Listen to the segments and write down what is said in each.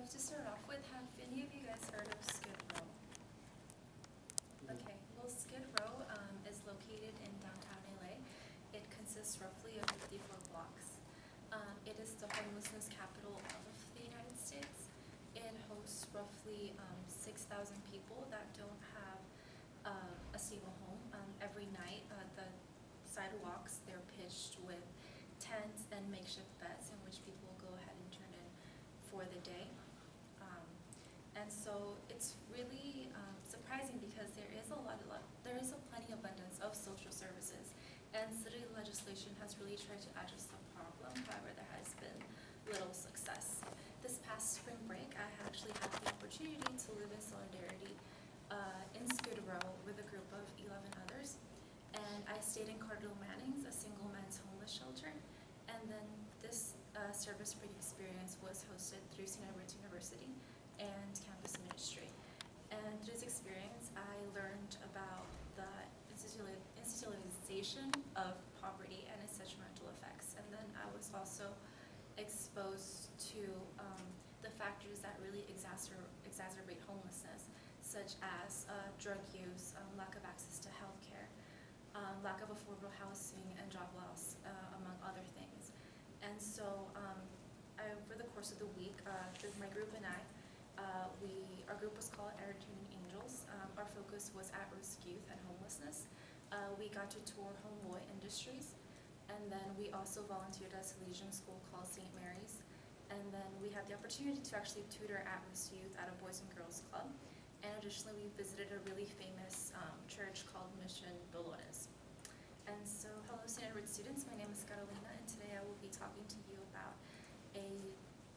to start off with, have any of you guys heard of Skid Row? Okay, well, Skid Row is located in downtown LA. It consists roughly of 54 blocks. It is the homelessness capital of the United States. It hosts roughly 6,000 people that don't have a stable home. Every night, the sidewalks, they're pitched with tents and makeshift beds in which people will go ahead and turn in for the day. And so it's really surprising because there is a plenty abundance of social services, and city legislation has really tried to address the problem. However, there has been little success. This past spring break, I actually had the opportunity to live in solidarity in Skid Row with a group of 11 others, and I stayed in Cardinal Manning's, a single men's homeless shelter, and then this service break experience was hosted through St. Edward's University and campus ministry. And through this experience, I learned about the institutionalization of poverty and its detrimental effects. And then I was also exposed to the factors that really exacerbate homelessness, such as drug use, lack of access to healthcare, lack of affordable housing, and job loss, among other things. And so over the course of the week, my group and I, our group was called Entertaining Angels. Our focus was at-risk youth and homelessness. We got to tour Homeboy Industries, and then we also volunteered at a Salesian school called St. Mary's. And then we had the opportunity to actually tutor at-risk youth at a Boys and Girls Club. And additionally, we visited a really famous church called Mission Dolores. And so, hello St. Edward students, my name is Carolina, and today I will be talking to you about a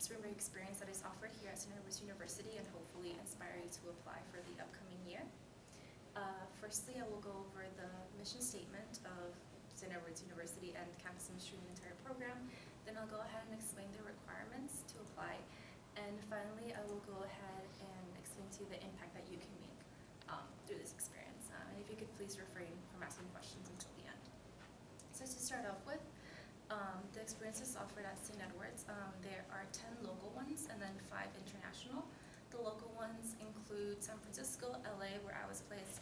spring break experience that is offered here at St. Edward's University and hopefully inspire you to apply for the upcoming year. Firstly, I will go over the mission statement of St. Edward's University and campus ministry and the entire program. Then I'll go ahead and explain the requirements to apply. And finally, I will go ahead and explain to you the impact that you can make through this experience. And if you could please refrain from asking questions until the end. So to start off with, the experiences offered at St. Edward's, there are 10 local ones and then 5 international. The local ones include San Francisco, LA, where I was placed,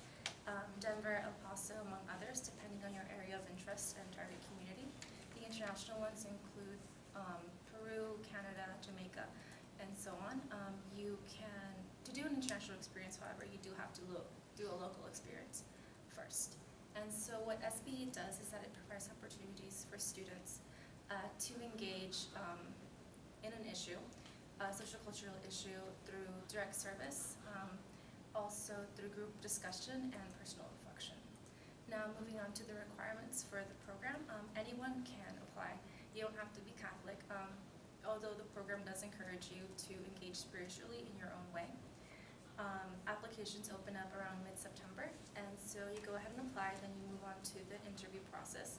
Denver, El Paso, among others, depending on your area of interest and target community. The international ones include Peru, Canada, Jamaica, and so on. To do an international experience, however, you do have to do a local experience first. And so what SBE does is that it provides opportunities for students to engage in an issue, a social cultural issue, through direct service, also through group discussion and personal reflection. Now moving on to the requirements for the program, anyone can apply. You don't have to be Catholic, although the program does encourage you to engage spiritually in your own way. Applications open up around mid-September, and so you go ahead and apply, then you move on to the interview process,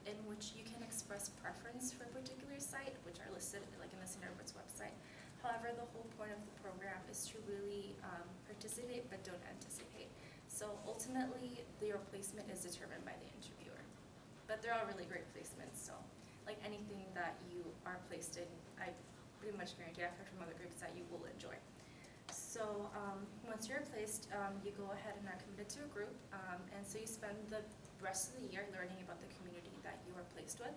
in which you can express preference for a particular site, which are listed like in the St. Edward's website. However, the whole point of the program is to really participate but don't anticipate. So ultimately, your placement is determined by the interviewer. But they're all really great placements, so like anything that you are placed in, I pretty much guarantee, I've heard from other groups, that you will enjoy. So once you're placed, you go ahead and are committed to a group, and so you spend the rest of the year learning about the community that you are placed with.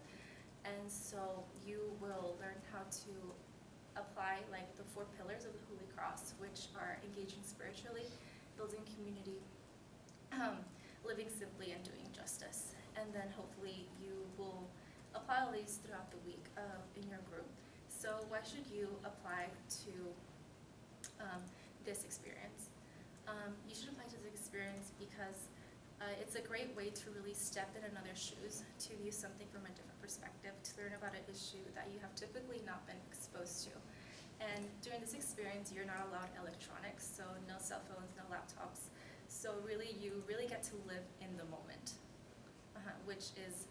And so you will learn how to apply like the 4 pillars of the Holy Cross, which are engaging spiritually, building community, living simply, and doing justice. And then hopefully you will apply all these throughout the week in your group. So why should you apply to this experience? You should apply to this experience because it's a great way to really step in another's shoes, to view something from a different perspective, to learn about an issue that you have typically not been exposed to. And during this experience, you're not allowed electronics, so no cell phones, no laptops. So really, you really get to live in the moment, which is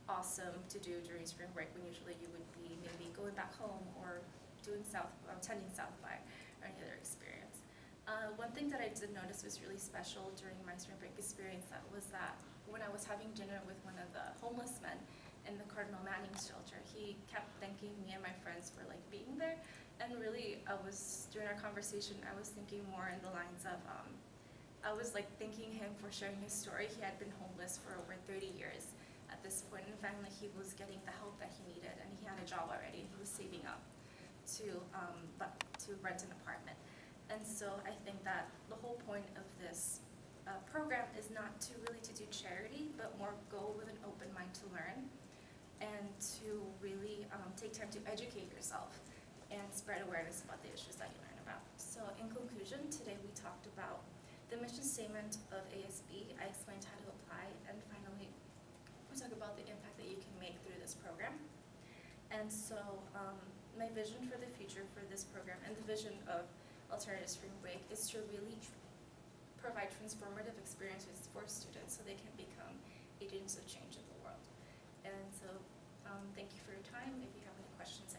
awesome to do during spring break, when usually you would be maybe going back home or attending South by or any other experience. One thing that I did notice was really special during my spring break experience was that when I was having dinner with one of the homeless men in the Cardinal Manning shelter, he kept thanking me and my friends for like being there, and really during our conversation, I was thinking more in the lines of, I was like thanking him for sharing his story. He had been homeless for over 30 years at this point, and finally he was getting the help that he needed, and he had a job already, and he was saving up to rent an apartment. And so I think that the whole point of this program is not to really to do charity, but more go with an open mind to learn, and to really take time to educate yourself and spread awareness about the issues that you learn about. So in conclusion, today we talked about the mission statement of ASB. I explained how to apply, and finally we talked about the impact that you can make through this program. And so my vision for the future for this program and the vision of Alternative Spring Break is to really provide transformative experiences for students so they can become agents of change in the world. And so thank you for your time. If you have any questions,